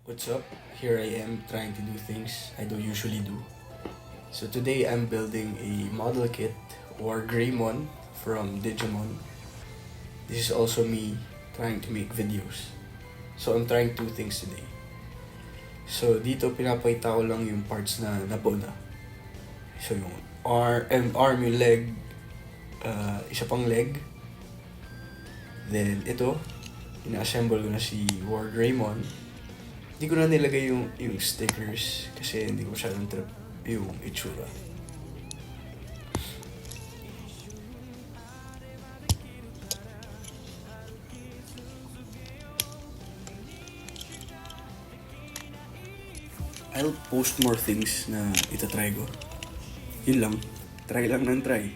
What's up? Here I am trying to do things I don't usually do. So today I'm building a model kit or Greymon from Digimon. This is also me trying to make videos. So I'm trying two things today. So dito pinapakita ko lang yung parts na nabuo na. So yung arm yung leg, isa pang leg. Then ito, ina-assemble ko na si War Greymon. Hindi ko na nilagay yung stickers kasi hindi ko masyadong trip yung itsura. I'll post more things na itatry ko. Yun lang. Try lang ng try.